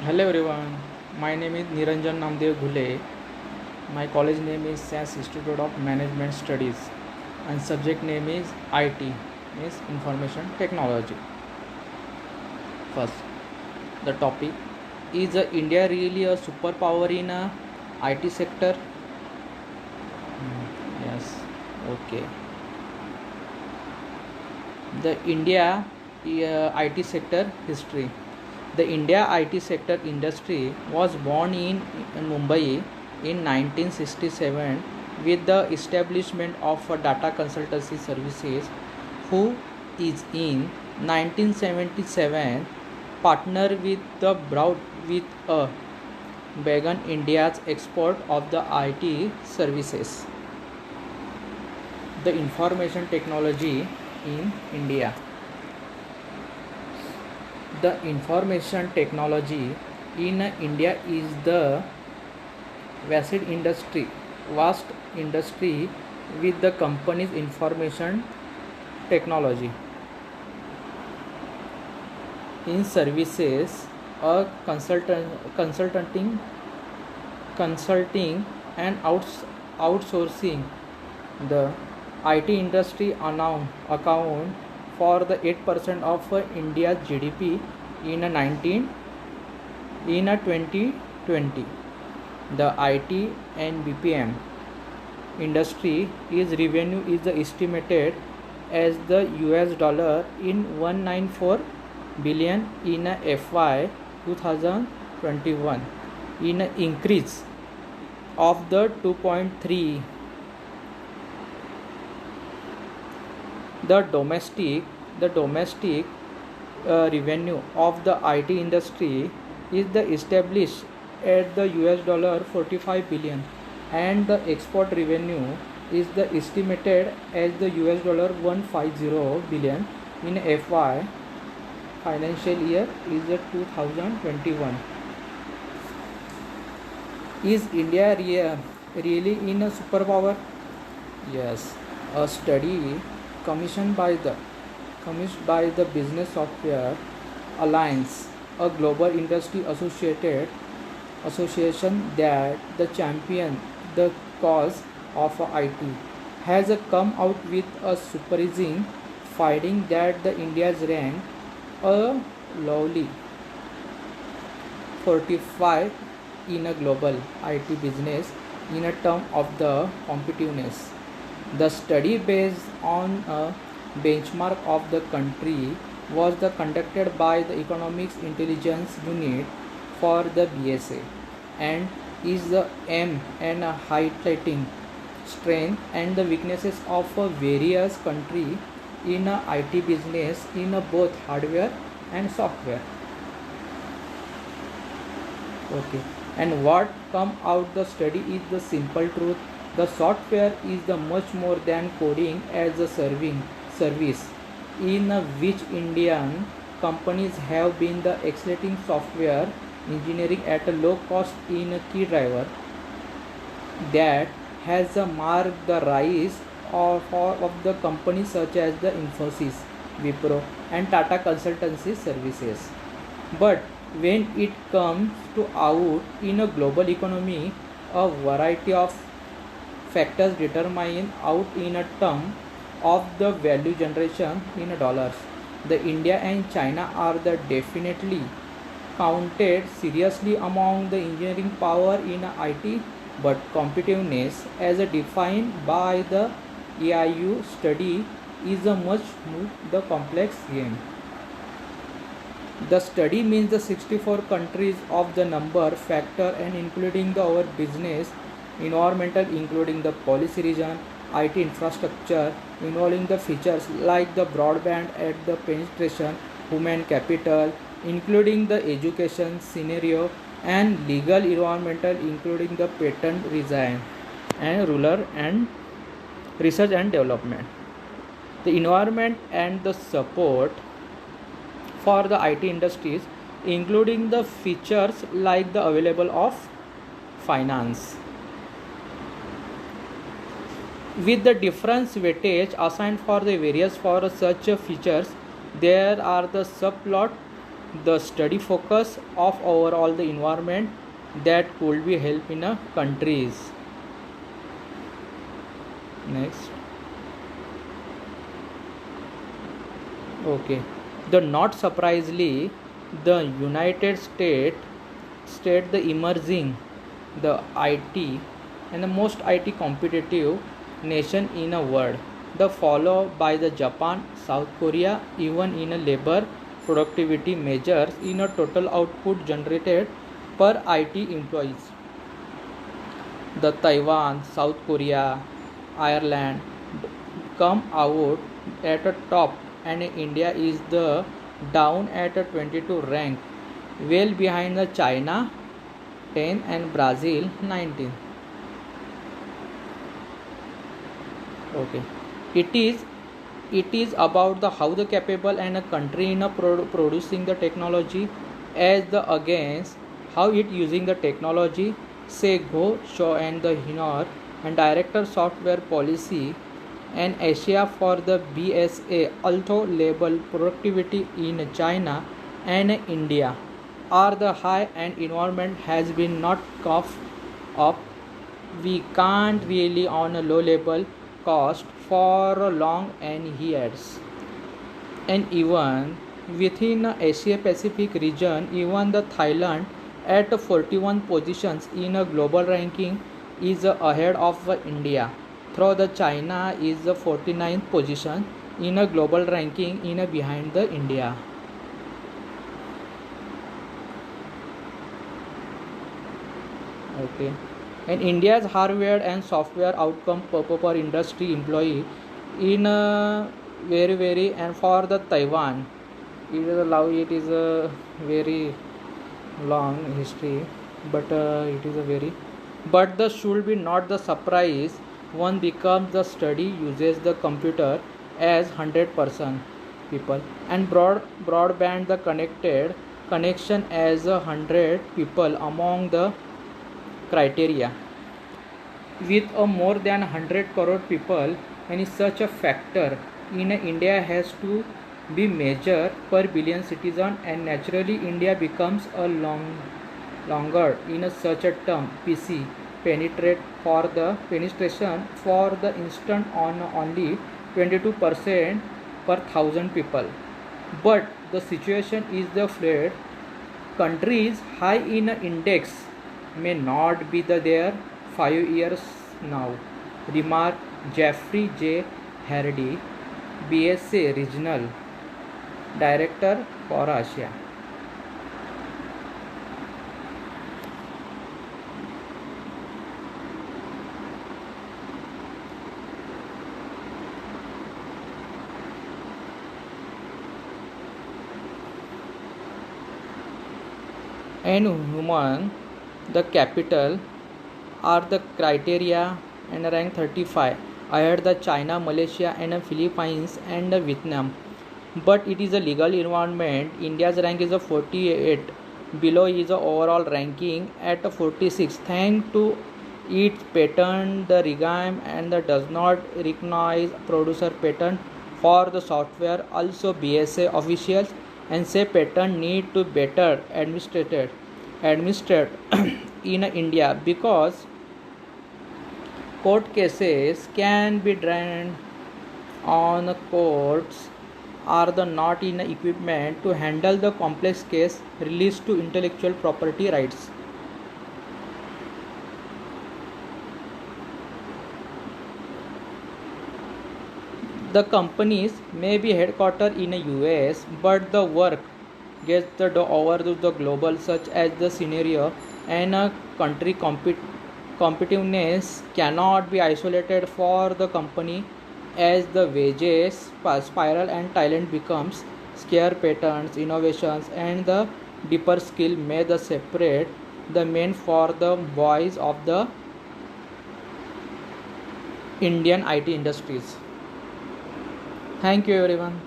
Hello everyone, my name is Niranjan Namdev Ghule. My college name is SAS Institute of Management Studies and subject name is IT, means Information Technology. First, the topic is India really a superpower in IT sector? Yes, okay. The India IT sector history. The India IT sector industry was born in Mumbai in 1967 with the establishment of a data consultancy services who is in 1977 partner with the broad with a began India's export of the IT services. The information technology in India. The information technology in India is the vast industry with the company's information technology in services, a consulting and outsourcing. The IT industry account for the 8% of India's GDP in a 2020. The IT and BPM industry is revenue is estimated as the US dollar in 194 billion in a FY 2021 in an increase of the 2.3. The domestic revenue of the IT industry is the established at the US dollar 45 billion, and the export revenue is the estimated as the US dollar 150 billion in FY financial year is 2021. Is India really in a superpower? Yes, a study commissioned by the Business Software Alliance, a global industry association that the champion the cause of IT, has come out with a surprising finding that the India's rank a lowly 45 in a global IT business in a term of the competitiveness. The study, based on a benchmark of the country, was conducted by the Economics Intelligence Unit for the BSA and is the aim and highlighting strength and the weaknesses of various country in IT business in both hardware and software. Okay, and what come out the study is the simple truth. The software is the much more than coding as a serving service, in which Indian companies have been the accelerating software engineering at a low cost in a key driver that has marked the rise of the companies such as the Infosys, Wipro and Tata Consultancy Services. But when it comes to out in a global economy, a variety of factors determine out in a term of the value generation in dollars. The India and China are the definitely counted seriously among the engineering power in IT, but competitiveness as defined by the AIU study is a much more the complex game. The study means the 64 countries of the number factor and including our business, environmental including the policy region, IT infrastructure involving the features like the broadband at the penetration, human capital including the education scenario, and legal environmental including the patent design and rural and research and development. The environment and the support for the IT industries, including the features like the available of finance. With the difference weightage assigned for the various for such features, there are the subplot the study focus of overall the environment that could be help in a countries. Next. Okay. The not surprisingly, the United States the emerging the IT and the most IT competitive nation in the world. The followed by the Japan, South Korea, even in a labor productivity measures in a total output generated per IT employees. The Taiwan, South Korea, Ireland come out at a top, and India is the down at a 22 rank, well behind the China 10 and Brazil 19. Okay, it is about the how the capable and a country in a producing the technology as the against how it using the technology. Say Go Shaw and the Hinor and director software policy and Asia for the BSA although label productivity in China and India are the high and environment has been not cough up. We can't really on a low level cost for long and years. And even within the Asia Pacific region, even the Thailand at 41 positions in a global ranking is ahead of India. Through the China is the 49th position in a global ranking in a behind the India. Okay. And India's hardware and software outcome per industry employee in a very and for the Taiwan it is a very long history, but it is a very but the should be not the surprise one becomes the study uses the computer as 100% people and broadband the connected connection as 100 people among the criteria with a more than 100 crore people, and such a factor in India has to be measured per billion citizen, and naturally India becomes a longer in a such a term PC penetration for the instant on only 22% per thousand people. But the situation is the fluid. Countries high in index may not be there 5 years now. Remark Jeffrey J. Hardy, BSA Regional Director for Asia. And human, the capital are the criteria and rank 35 ahead the China, Malaysia and Philippines and Vietnam. But it is a legal environment. India's rank is a 48. Below is a overall ranking at a 46. Thanks to its patent, the regime and the does not recognize producer patent for the software. Also, BSA officials and say patent need to better administered in India because court cases can be drawn on courts are the not in equipment to handle the complex case released to intellectual property rights. The companies may be headquartered in the US, but the work gets the over to the global, such as the scenario and a country competitiveness cannot be isolated for the company as the wages spiral and talent becomes scarce. Patterns, innovations, and the deeper skill may the separate the main for the voice of the Indian IT industries. Thank you everyone.